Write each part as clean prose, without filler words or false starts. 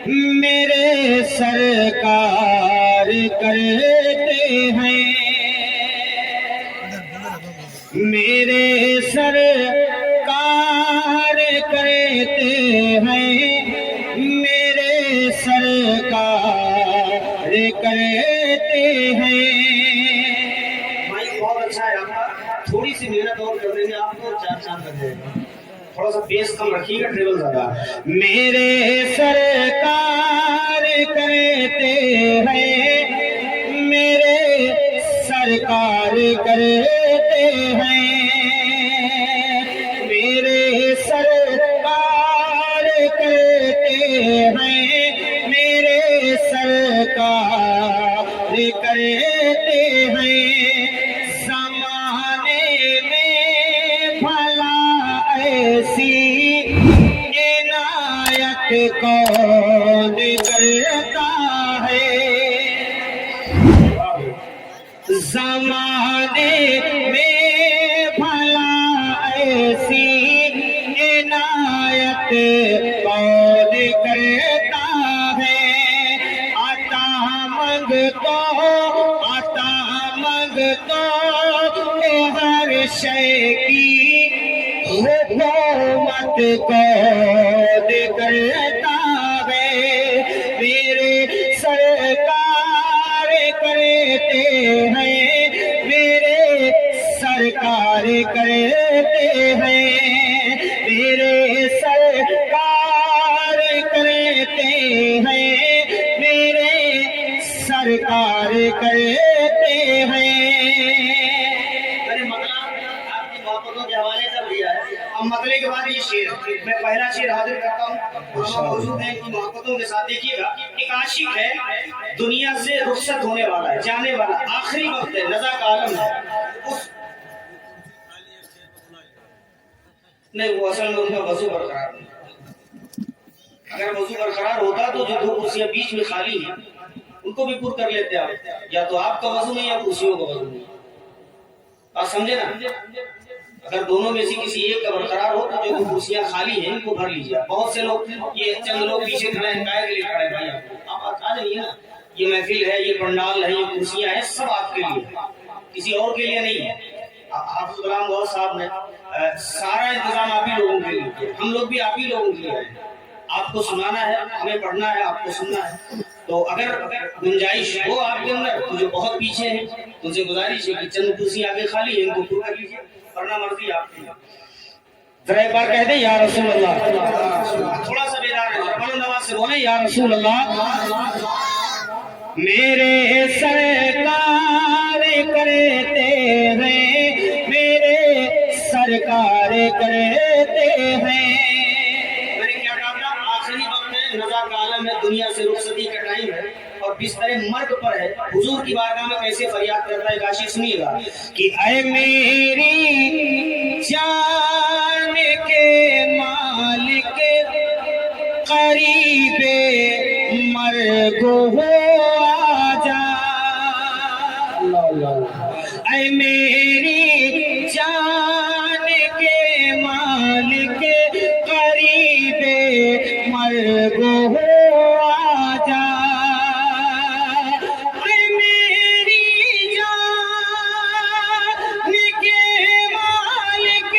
میرے سرکار کرتے ہیں، میرے سرکار کرتے ہیں، میرے سرکار کرتے ہیں۔ مائک بہت اچھا ہے آپ کا، تھوڑی سی محنت اور کر دیں گے آپ کو 4 چاند لگ جائے گا، تھوڑا سا بیس کم رکھیے گا، ٹریبل زیادہ۔ میرے سرکار کرتے ہیں، میرے سرکار کرتے ہیں، میرے سرکار کرتے ہیں، میرے سرکار کرتے ہیں۔ زمانے میں بھلا ایسی عنایت کون کرتا ہے، زمانے میں بھلا ایسی عنایت کون کرتا ہے۔ عطا مانگتا ہر شے کی حکومت کون کرتا ہے۔ میرے سرکار کرتے ہیں، میرے سرکار کرتے ہیں، میرے سرکار کرتے ہیں، میرے سرکار کرتے ہیں۔ میں نے مطلب آپ کی محبتوں کے حوالے کر دیا ہے، اب مطلب کے بعد یہ شعر، میں پہلا شعر حاضر کرتا ہوں، علماء موجود ہیں کی محبتوں کے ساتھ۔ دیکھیے گا، ایک عاشق ہے، دنیا سے رخصت ہونے والا ہے، جانے والا، آخری وقت ہے، رضا کا عالم ہے، نہیں وہ اصل میں ان کا وضو برقرار نہیں۔ اگر وضو برقرار ہوتا تو جو 2 کرسیاں بیچ میں خالی ہیں ان کو بھی پر کر لیتے آپ، یا تو آپ کا وضو نہیں یا کرسیوں کا وضو نہیں، آپ سمجھے نا؟ اگر دونوں میں سے کسی ایک کا برقرار ہو تو جو 2 کرسیاں خالی ہیں ان کو بھر لیجیے۔ بہت سے لوگ، یہ چند لوگ پیچھے کھڑے ہیں، کائے کے لیے کھڑے ہیں بھائی، آپ آ جائیے نا، یہ محفل ہے، یہ پنڈال ہے، یہ کرسیاں ہیں، سب آپ کے لیے، کسی اور کے لیے نہیں ہے۔ حافظ غلام غور صاحب نے سارا انتظام آپ ہی لوگوں کے لیے کیا، ہم لوگ بھی آپ ہی لوگوں کے لیے ہیں، آپ کو سنانا ہے، ہمیں پڑھنا ہے، آپ کو سننا ہے۔ تو اگر گنجائش ہو آپ کے اندر تو جو بہت پیچھے ہیں ان سے گزارش ہے کہ چند کرسی آگے خالی ہے، ان کو پورا کر لیجیے، ورنہ مرضی آپ کی۔ ذرا ایک بار کہہ دیں یا رسول اللہ، تھوڑا سا بیدار ہے، بلند آواز سے بولیں یا رسول اللہ۔ میرے سرکار کرتے ہیں، میرے سرکار کرتے ہیں۔ میں نے کیا کہا، آخری وقت ہے، رضا کا عالم ہے، دنیا سے رخصتی کا ٹائم ہے، اور بستر مرگ پر ہے، حضور کی بارگاہ میں کیسے فریاد کرتا ہے، عاشق سنیے گا کہ اے میری جان کے مالک، قریب مرگ ہو آجا، اے میری جان کے مالک، قریب مرگ ہو آجا، اے میری جان کے مالک،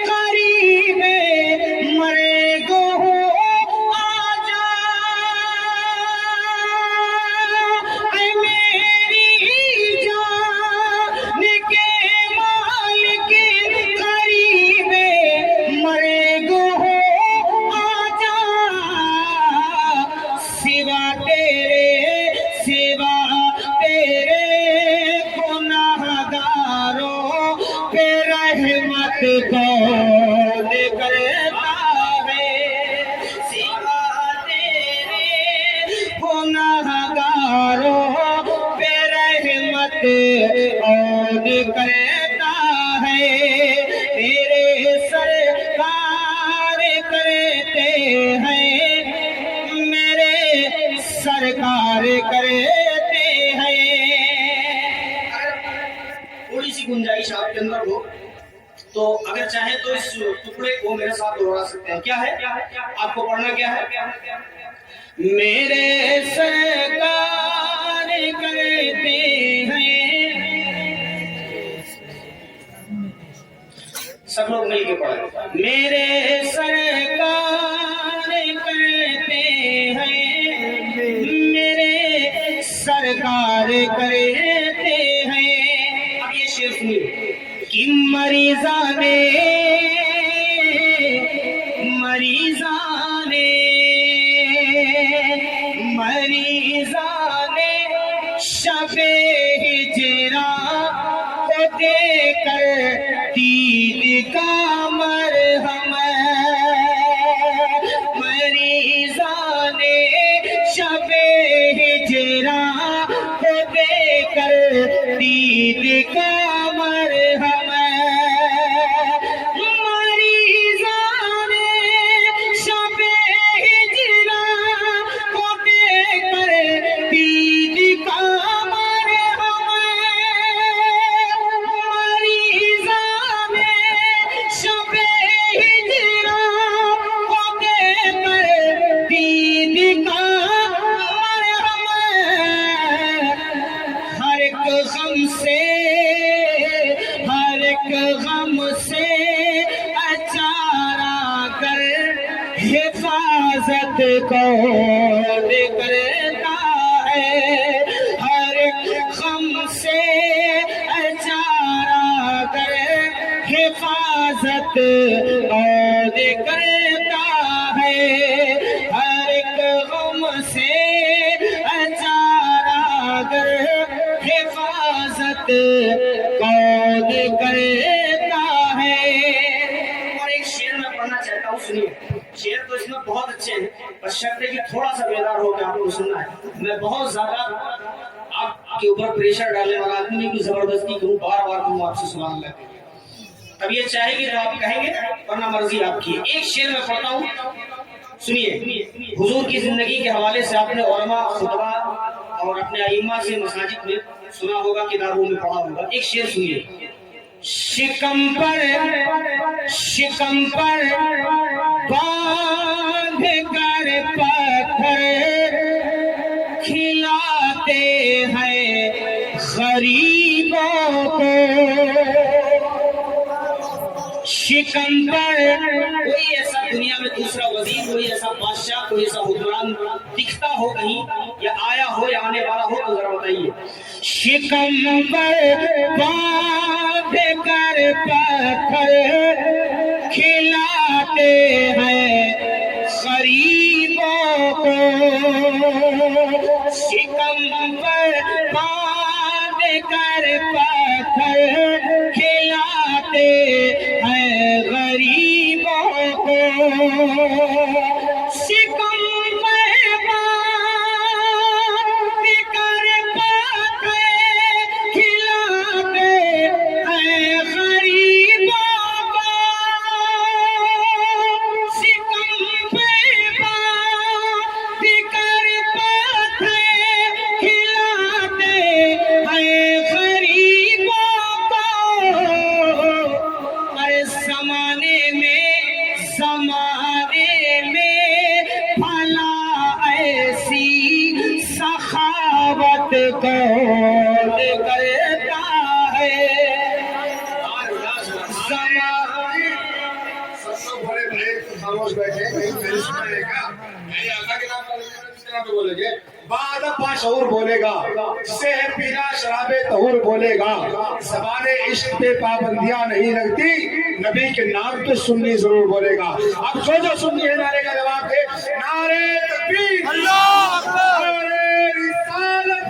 قریب مرگ ہو آجا، اے میری جان کے مالک، قریب مرگ ہو آجا، سوا تیرے گناہگاروں پہ رحمت کون کرتا ہے، سوا تیرے گناہگاروں پہ رحمت کون کرتا ہے۔ میرے سرکار کرتے ہیں، میرے سرکار کرتے ہیں۔ تھوڑی سی گنجائش آپ کے اندر ہو تو تو اگر چاہیں تو اس ٹکڑے کو میرے ساتھ دوہرا سکتے ہیں. کیا ہے آپ کو پڑھنا؟ کیا ہے؟ میرے سرکار کرتے ہیں، سب لوگ مل کے پڑھیں. میرے سرکار کرتے ہیں، میرے سرکار کرتے ہیں. اب یہ شعر سنیے. کہ مریضانے شب ہجرا کو دے کر دید کا مرہم، مریضان شب ہجرا کو دے کر دید کا مرہم، مریضان شب ہجرا کو دے کر دید کا حفاظت کون کرتا ہے، ہر غم سے اچارا کر حفاظت کون کرتا ہے، ہر غم سے اچارا کر حفاظت کون کرتا ہے. اور ایک شعر میں پڑھنا چاہتا ہوں، سنیے. شعر تو اس میں بہت اچھے ہیں، بس شرط ہے کہ تھوڑا سا بیدار ہو کے آپ کو سننا ہے. میں بہت زیادہ آپ کے اوپر پریشر ڈالنے والا آدمی نہیں کہ زبردستی کروں، بار بار کروں آپ سے سبحان اللہ کہوں. اب یہ چاہے گی تو آپ کہیں گے، ورنہ مرضی آپ کی. ایک شعر میں پڑھتا ہوں، سنیے. حضور کی زندگی کے حوالے سے آپ نے علماء، خطبہ اور اپنے ائمہ سے مساجد میں سنا ہوگا، کتابوں میں پڑھا ہوگا. ایک شعر سنیے. شکم پر باندھ کر پتھر کھلاتے ہیں غریبوں کو. شکم پر کوئی ایسا دنیا میں دوسرا وزیر، کوئی ایسا بادشاہ، کوئی ایسا حکمران دکھتا ہو کہیں، یا آیا ہو یا آنے والا ہو تو ذرا بتائیے. شکم پر باندھ کر پتھر کھلاتے ہیں غریبوں کو. شکم پر باندھ کر پتھر کھلاتے ہیں غریبوں کو. شکم زمانے میں بھلا ایسی سخاوت کون کرتا ہے. سب بڑے بھائی خاموش بیٹھے، کہیں میری سنائے گا. میری آقا کے نام پر بولے گے، بعد باشعور بولے گا، جسے ہے پینا شراب طہور بولے گا. زبان عشق پہ پابندیاں نہیں لگتی، نبی کے نام تو سنی ضرور بولے گا. اب جو سنی ہے نعرے کا جواب دے. نعرے تکبیر، اللہ اکبر، نعرے رسالت،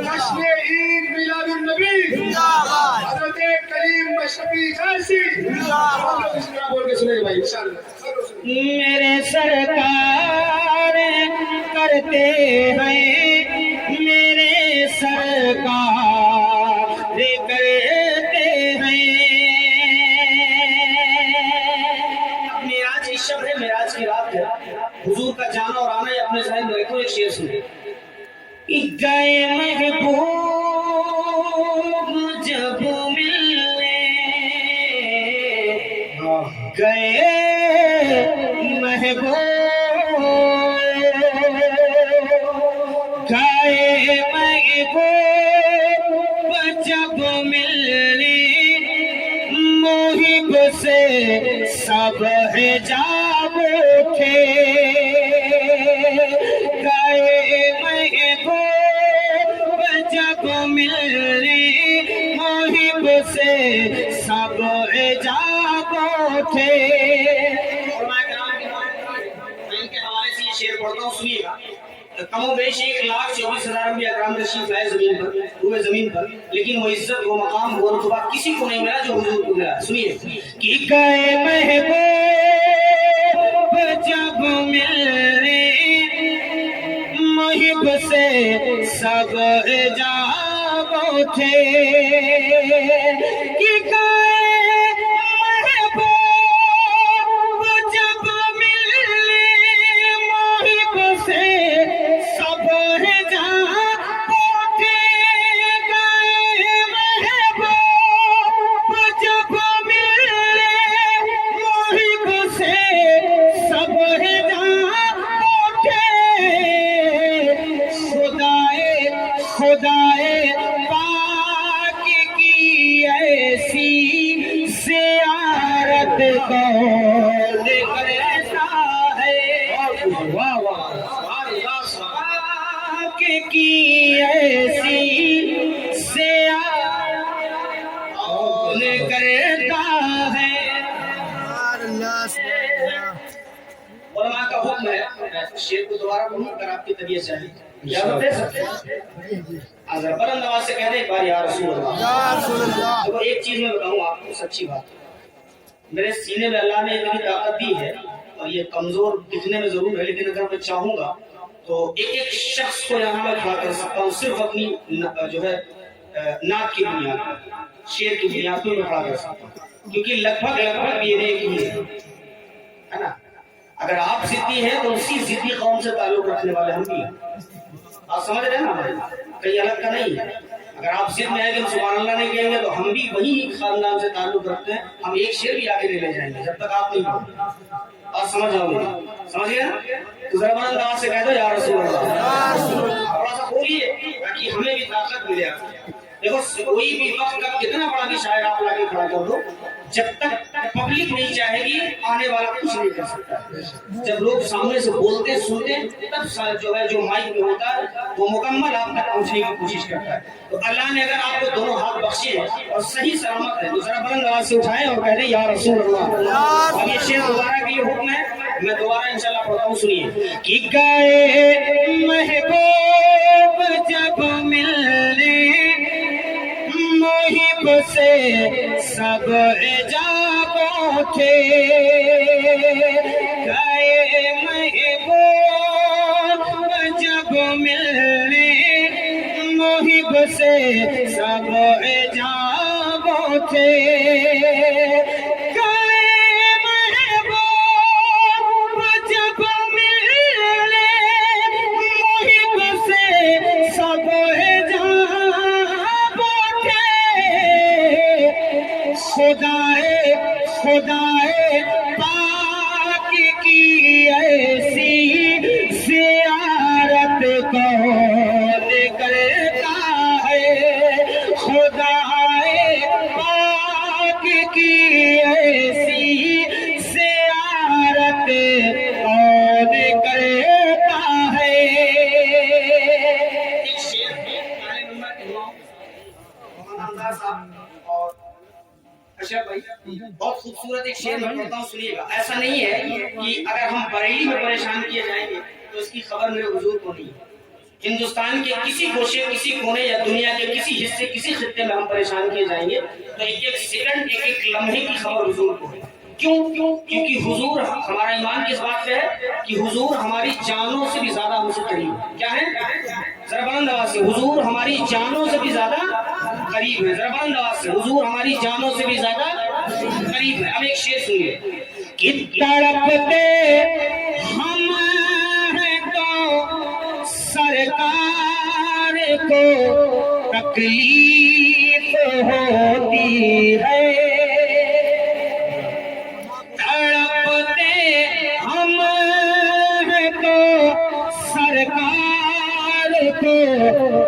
جشن عید میلاد النبی، حضرت کریم مشرفی جیسی بول کے سنے گا بھائی انشاءاللہ. میرے سرکار کرتے ہیں، میرے سرکار کرتے ہیں. معراج کی شب ہے، معراج کی رات ہے، حضور کا جانا اور آنا یہ اپنے ذہن میں رکھو. ایک شعر سنیں. گئے محبوب جب ملنے گئے محبوب گئے محبوب جب ملنے محب سے سب حجاب اٹھے گئے محبوب جب ملنے محب سے سب حجاب اٹھے. علماء کرام کے حوالے سے یہ شعر پڑھتا ہوں، سنیے گا. کم و بیش 1,24,000 انبیاء کرام تشریف لائے زمین پر، ہوئے زمین پر، لیکن وہ عزت، وہ مقام، وہ رتبہ کسی کو نہیں ملا جو حضور کو ملا. سنیے. کہ گئے محبوب جب ملنے محب سے سب حجاب اٹھے کہ گئے محبوب جب ملنے محب سے سب حجاب اٹھے گئے محبوب جب ملنے محب سے سب حجاب اٹھے خدائے پاک کی ایسی زیارت کون کرتا ہے. واہ واہ پاک کی ایسی زیارت کون کرتا ہے. علماء کا حکم ہے شعر کو دوبارہ پڑھوں اگر آپ کی طبیعت چاہیے. اجازت دے سکتے ہیں؟ اگر بلند آواز سے کہہ دیں ایک بار یا رسول اللہ. دیکھو ایک چیز میں بتاؤں آپ کو سچی بات، میرے سینے میں اللہ نے اتنی طاقت دی ہے اور یہ کمزور دکھنے میں ضرور ہے، لیکن اگر میں چاہوں گا تو ایک ایک شخص کو یہاں میں کھڑا کر سکتا ہوں صرف اپنی جو ہے نعت کی بنیاد پر، شعر کی بنیاد پر میں کھڑا کر سکتا ہوں، کیونکہ لگ بھگ یہ ایک ہی ہے نا. اگر آپ ضدی ہیں تو اسی ضدی قوم سے تعلق رکھنے والے ہم بھی ہیں. آپ سمجھ رہے ہیں نا بھائی، کہیں الگ کا نہیں ہے. اگر آپ ضد میں ہیں کہ ہم سبحان اللہ نہیں کہیں گے تو ہم بھی وہی خاندان سے تعلق رکھتے ہیں. ہم ایک شعر بھی آگے نہیں لے جائیں گے جب تک آپ نہیں پڑھیں. آپ سمجھ جاؤ گے، سمجھ گئے نا؟ تو ذرا بلند آواز سے کہہ دو یا رسول اللہ. تھوڑا سا بولیے تاکہ ہمیں بھی طاقت ملے آپ سے. دیکھو کوئی بھی وقت کا کتنا بڑا بھی شاعر آپ لا کے کھڑا کر دو، جب تک پبلک نہیں چاہے گی آنے والا کچھ نہیں کر سکتا. جب لوگ سامنے سے بولتے سنتے تب جو ہے جو مائک میں ہوتا ہے وہ مکمل آپ تک پہنچنے کی کوشش کرتا ہے. تو اللہ نے اگر آپ کو دونوں ہاتھ بخشے ہیں اور صحیح سلامت ہے تو ذرا بلند آواز سے اٹھائیں اور کہہ دیں یا رسول اللہ. اب یہ شعر دوبارہ کا یہ حکم ہے، میں دوبارہ انشاءاللہ پڑھتا ہوں، سنیے. کہ گئے محبوب جب ملنے محب سے سب حجاب اٹھے گئے محبوب جب ملنے محب سے سب حجاب اٹھے خدائے پاک کی ایسی زیارت کون کرتا ہے. خدائے پاک کی ایسی زیارت کون کرتا ہے. ایک شعر ہے عالم اللہ کے امام مولانا انداز صاحب اور اشرف بھائی، بہت خوبصورت ایک شعر میں پڑھتا ہوں، سنیے گا. ایسا نہیں ہے کہ اگر ہم بریلی میں پریشان کیے جائیں گے تو اس کی خبر میرے حضور کو نہیں ہے. ہندوستان کے کسی گوشے، کسی کونے یا دنیا کے کسی حصے، کسی خطے میں ہم پریشان کیے جائیں گے تو ایک ایک سیکنڈ، ایک ایک لمحے کی خبر حضور کو ہے. کیوں؟ کیونکہ حضور، ہمارا ایمان کس بات پہ ہے کہ حضور ہماری جانوں سے بھی زیادہ ہم سے قریب ہے. کیا ہے؟ ذرا بلند آواز سے، حضور ہماری جانوں سے بھی زیادہ قریب ہے. ذرا بلند آواز سے، حضور ہماری جانوں سے بھی زیادہ قریب ہے. اب ایک شعر سنیے. کہ تڑپتے ہم ہیں تو سرکار کو تکلیف ہوتی ہے.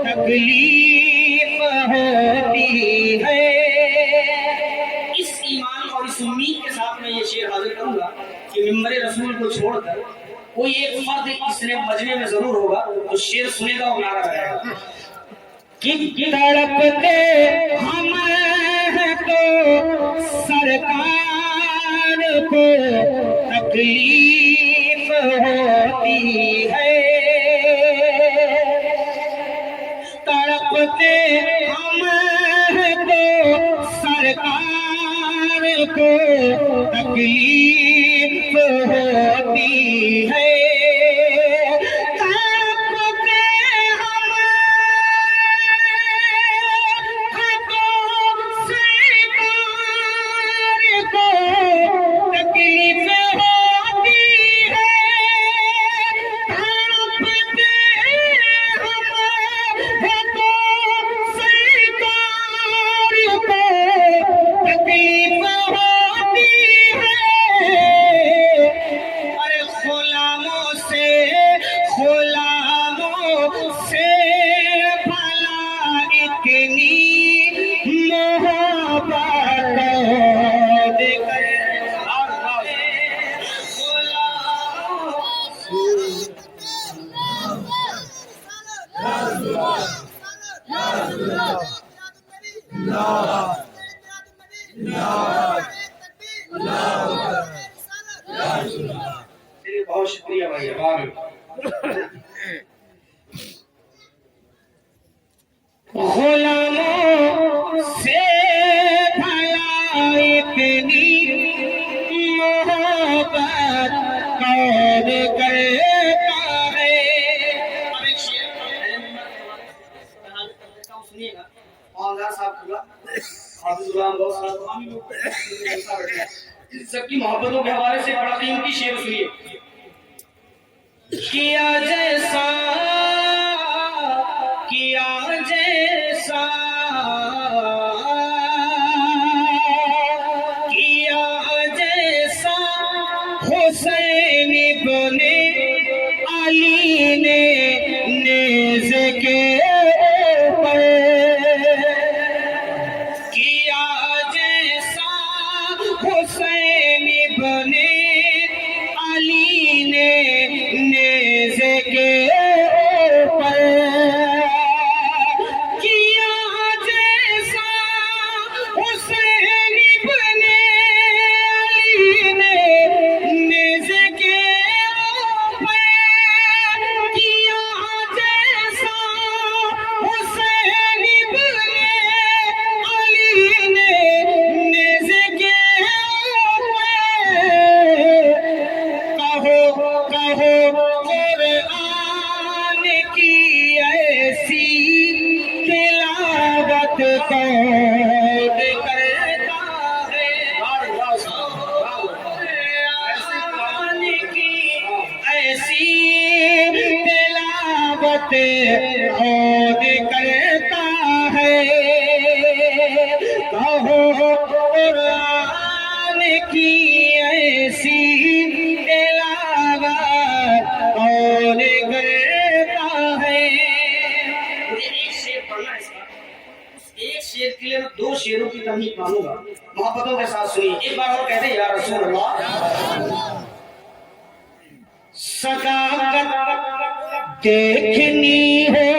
تکلیف ہوتی ہے. اس ایمان اور اس امید کے ساتھ میں یہ شعر حاضر کروں گا کہ ممبر رسول کو چھوڑ کر کوئی ایک فرد اس نے مجمع میں ضرور ہوگا تو شعر سنے گا اور نعرہ لگائے گا. تڑپتے ہم ہیں تو سرکار کو تکلیف ہوتی ہے. تڑپتے ہم ہیں تو سرکار کو تکلیف ہوتی ہے. بہت شکریہ بھائی. غلاموں سے بھلا اتنی محبت کون کرتا ہے. اب ایک شعر سنیے گا. مولانا صاحب کا حافظ غلام بہت سارا ان سب کی محبتوں کے حوالے سے بڑا قیمتی شعر سنیے. کیا جیسا حسین ابن علی نے نیز کے اوپر کیا جیسا حسین ابن علی نے نیز کے اوپر کیا جیسا حسین ابن علی نے نیز کے اوپر کیا جیسا حسین ابن علی نے نیز کے اوپر. کہو قرآن کی ایسی تلاوت کون کرتا ہے. قرآن کی ایسی تلاوت کون کرتا ہے. کہو قرآن کی ایسی کون کرتا ہے. مجھے ایک شعر پڑھنا ہے. اس کا اس ایک شعر کے لیے میں دو شعروں کی تمہید مانوں گا. محبتوں کے ساتھ سنیے. ایک بار اور کہتے ہیں یا رسول اللہ. صداقت دیکھنی ہو